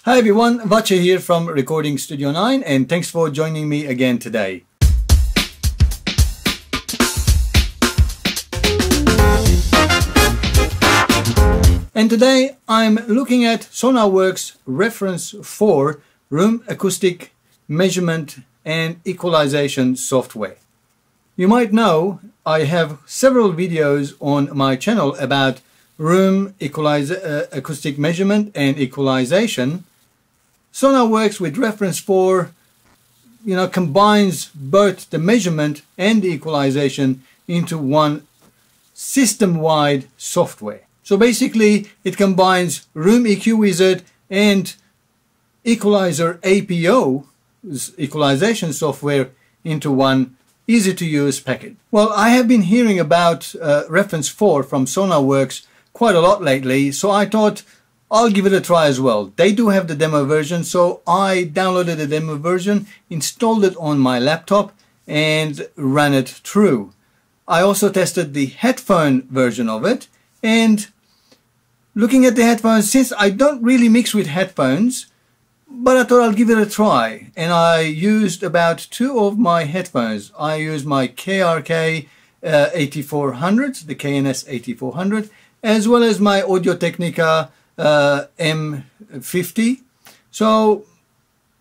Hi everyone, Vache here from Recording Studio 9 and thanks for joining me again today. And today I'm looking at SonarWorks Reference 4 Room Acoustic Measurement and Equalization software. You might know I have several videos on my channel about room acoustic measurement and equalization. SonarWorks with Reference 4 combines both the measurement and the equalization into one system-wide software. So basically it combines Room EQ Wizard and Equalizer APO equalization software into one easy-to-use package. Well, I have been hearing about Reference 4 from SonarWorks quite a lot lately, so I thought I'll give it a try as well. They do have the demo version, so I downloaded the demo version, installed it on my laptop and ran it through. I also tested the headphone version of it, and looking at the headphones, since I don't really mix with headphones, but I thought I'll give it a try, and I used about two of my headphones. I used my KRK 8400, the KNS 8400, as well as my Audio-Technica M50. So,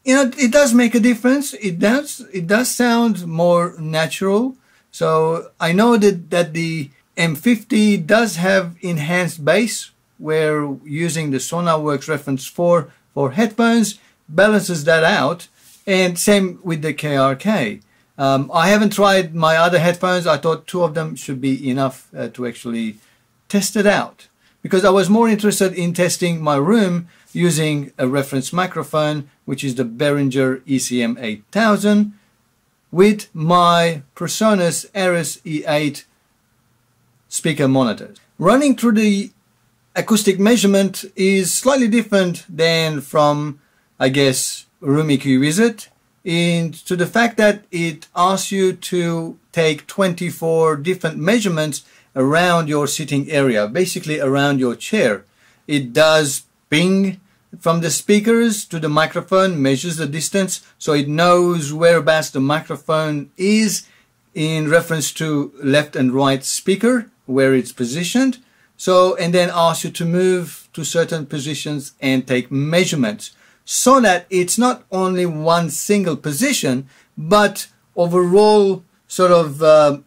it does make a difference. It does sound more natural. So I know that the M50 does have enhanced bass, where using the SonarWorks Reference 4 for headphones balances that out, and same with the KRK. I haven't tried my other headphones. I thought two of them should be enough to actually test it out, because I was more interested in testing my room using a reference microphone, which is the Behringer ECM 8000, with my PreSonus Ares E8 speaker monitors. Running through the acoustic measurement is slightly different than from, I guess, Room EQ Wizard, to the fact that it asks you to take 24 different measurements around your sitting area, basically around your chair. It does ping from the speakers to the microphone, measures the distance, so it knows whereabouts the microphone is in reference to left and right speaker, where it's positioned. So, and then asks you to move to certain positions and take measurements, so that it's not only one single position, but overall sort of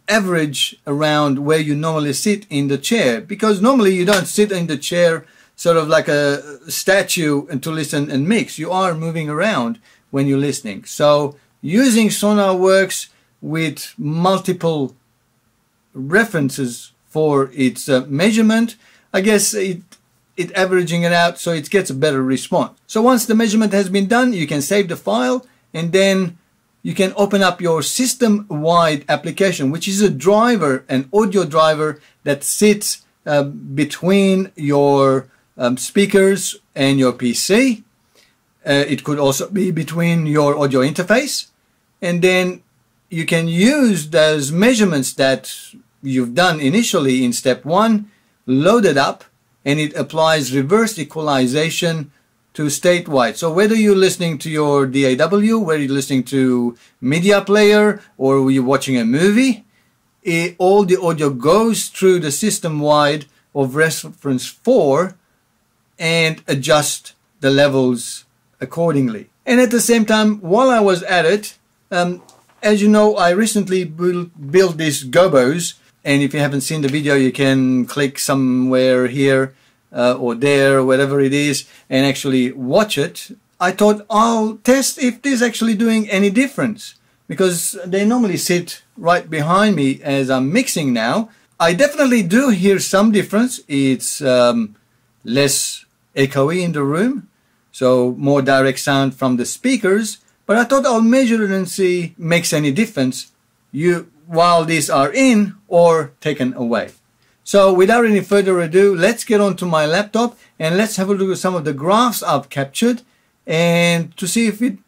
average around where you normally sit in the chair. Because normally you don't sit in the chair sort of like a statue and to listen and mix. You are moving around when you're listening. So using SonarWorks with multiple references for its measurement, I guess it averaging it out so it gets a better response. So once the measurement has been done, you can save the file, and then you can open up your system-wide application, which is a driver, an audio driver that sits between your speakers and your PC. It could also be between your audio interface, and then you can use those measurements that you've done initially in step 1, load it up, and it applies reverse equalization to statewide. So whether you're listening to your DAW, whether you're listening to media player, or you're watching a movie, all the audio goes through the system-wide of Reference 4 and adjust the levels accordingly. And at the same time, while I was at it, as you know, I recently built these gobos, and if you haven't seen the video, you can click somewhere here or there, whatever it is, and actually watch it. I thought I'll test if this is actually doing any difference, because they normally sit right behind me as I'm mixing now. I definitely do hear some difference. It's less echoey in the room, so more direct sound from the speakers, but I thought I'll measure it and see makes any difference while these are in or taken away. So without any further ado, let's get onto my laptop and let's have a look at some of the graphs I've captured and to see if it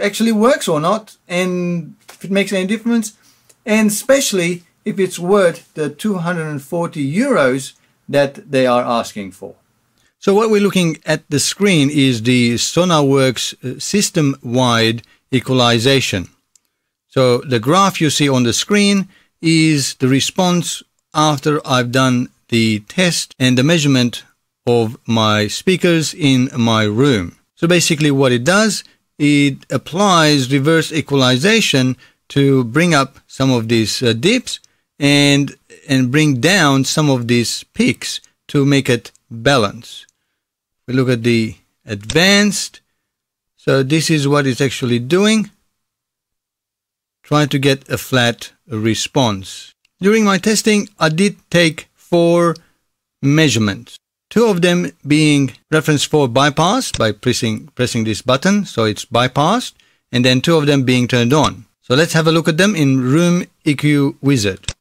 actually works or not, and if it makes any difference, and especially if it's worth the 240 euros that they are asking for. So what we're looking at the screen is the SonarWorks system-wide equalization. So the graph you see on the screen is the response after I've done the test and the measurement of my speakers in my room. So basically what it does, it applies reverse equalization to bring up some of these dips and bring down some of these peaks to make it balance. We look at the advanced. So this is what it's actually doing. Trying to get a flat response. During my testing, I did take 4 measurements. 2 of them being reference 4 bypass by pressing this button, so it's bypassed, and then 2 of them being turned on. So let's have a look at them in Room EQ Wizard.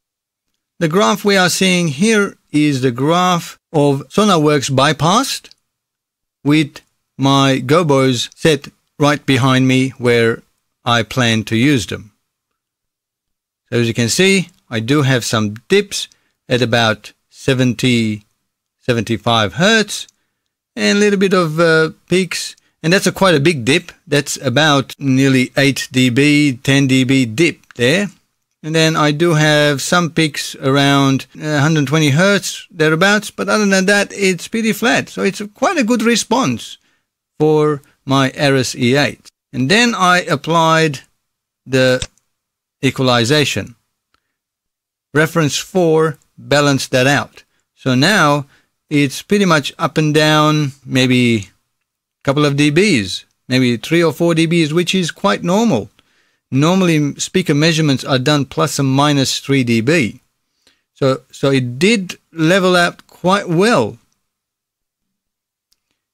The graph we are seeing here is the graph of SonarWorks bypassed with my gobos set right behind me where I plan to use them. So as you can see, I do have some dips at about 70, 75 Hertz and a little bit of peaks. And that's quite a big dip. That's about nearly 8 dB, 10 dB dip there. And then I do have some peaks around 120 Hertz, thereabouts. But other than that, it's pretty flat. So it's quite a good response for my Ares E8. And then I applied the equalization. Reference 4 balanced that out. So now it's pretty much up and down, maybe a couple of dBs, maybe 3 or 4 dBs, which is quite normal. Normally, speaker measurements are done plus or minus 3 dB. So it did level out quite well.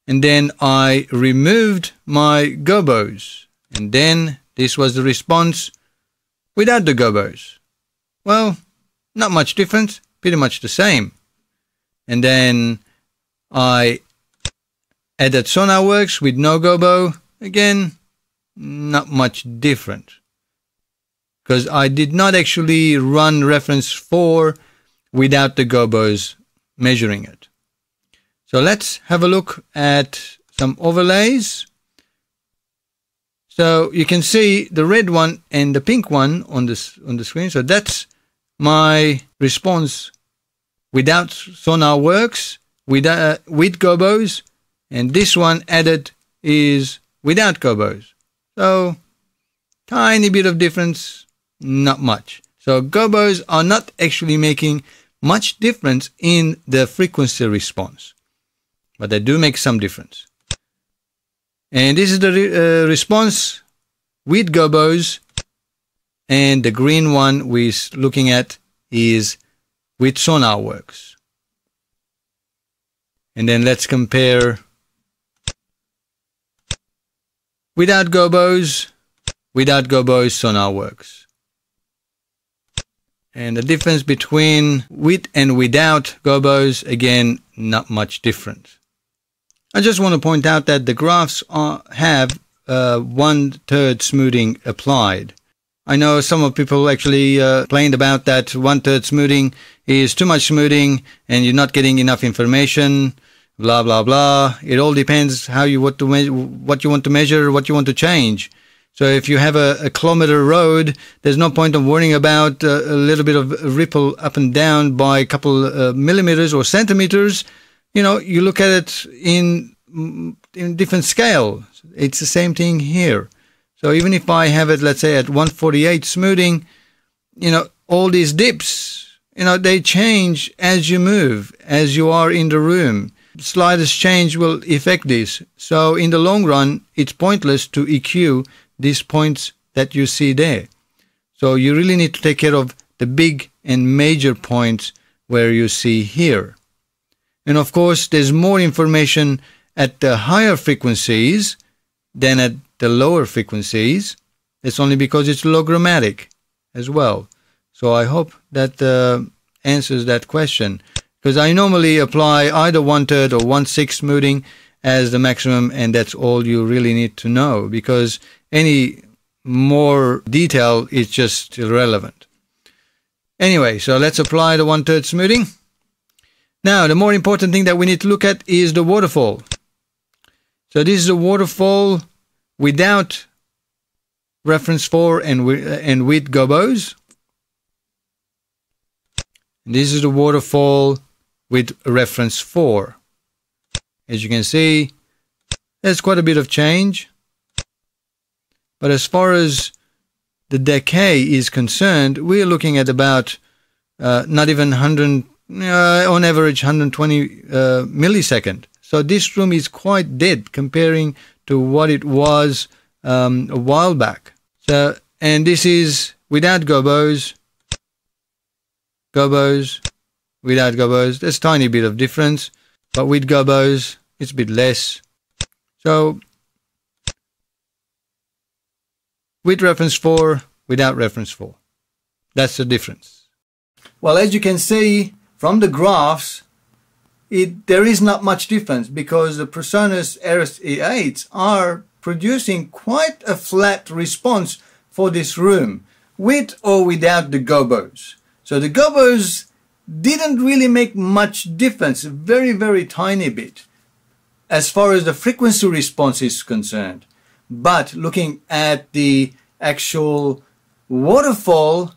And then I removed my gobos. And then this was the response without the gobos. Well, not much difference, pretty much the same. And then I added SonarWorks with no gobo. Again, not much different. Because I did not actually run reference 4 without the gobos measuring it. So let's have a look at some overlays. So you can see the red one and the pink one on the screen. So that's my response without SonarWorks, with gobos, and this one added is without gobos. So tiny bit of difference, not much. So gobos are not actually making much difference in the frequency response, but they do make some difference. And this is the response with gobos, and the green one we're looking at is with SonarWorks. And then let's compare without gobos, SonarWorks. And the difference between with and without gobos, again, not much different. I just want to point out that the graphs have 1/3 smoothing applied. I know some of people actually complained about that 1/3 smoothing is too much smoothing and you're not getting enough information, blah, blah, blah. It all depends how you what you want to measure, what you want to change. So if you have a kilometer road, there's no point of worrying about a little bit of ripple up and down by a couple millimeters or centimeters. You know, you look at it in different scale. It's the same thing here. So even if I have it, let's say at 148 smoothing, you know, all these dips, you know, they change as you move, as you are in the room. Slightest change will affect this. So in the long run, it's pointless to EQ these points that you see there. So you really need to take care of the big and major points where you see here. And of course, there's more information at the higher frequencies than at the lower frequencies. It's only because it's logrammatic as well. So I hope that answers that question. Because I normally apply either 1/3 or 1/6 smoothing as the maximum, and that's all you really need to know, because any more detail is just irrelevant. Anyway, so let's apply the 1/3 smoothing. Now, the more important thing that we need to look at is the waterfall. So this is a waterfall without reference 4 and with gobos. And this is the waterfall with reference 4. As you can see, there's quite a bit of change. But as far as the decay is concerned, we're looking at about not even 100, on average 120 millisecond. So this room is quite dead comparing to what it was a while back. So, and this is without gobos, without gobos. There's a tiny bit of difference, but with gobos, it's a bit less. So, with reference 4, without reference 4. That's the difference. Well, as you can see from the graphs, there is not much difference because the PreSonus Ares E8s are producing quite a flat response for this room, with or without the gobos. So the gobos didn't really make much difference, a very, very tiny bit, as far as the frequency response is concerned. But looking at the actual waterfall,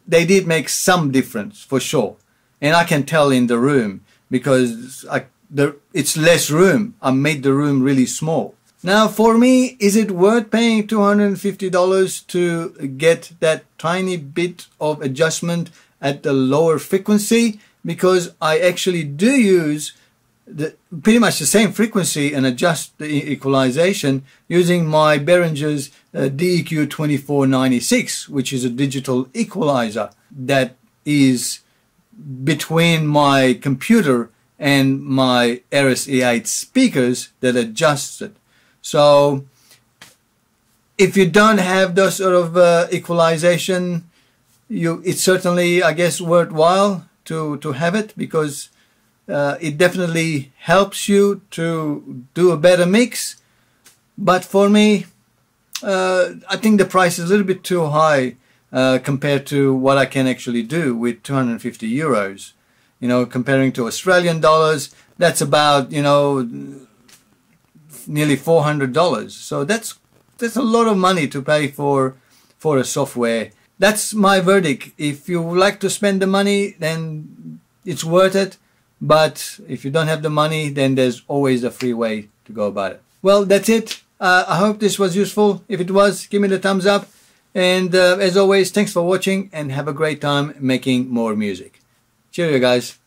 they did make some difference for sure. And I can tell in the room because it's less room. I made the room really small. Now, for me, is it worth paying $250 to get that tiny bit of adjustment at the lower frequency? Because I actually do use pretty much the same frequency and adjust the equalization using my Behringer's DEQ 2496, which is a digital equalizer that is between my computer and my Ares E8 speakers that adjusts it. So if you don't have those sort of equalization, it's certainly, I guess, worthwhile to have it, because it definitely helps you to do a better mix. But for me, I think the price is a little bit too high compared to what I can actually do with 250 euros. You know, comparing to Australian dollars, that's about, you know, nearly $400. So that's a lot of money to pay for a software. That's my verdict. If you like to spend the money, then it's worth it. But if you don't have the money, then there's always a free way to go about it. Well, that's it. I hope this was useful. If it was, give me the thumbs up. And as always, thanks for watching and have a great time making more music. Cheerio, guys.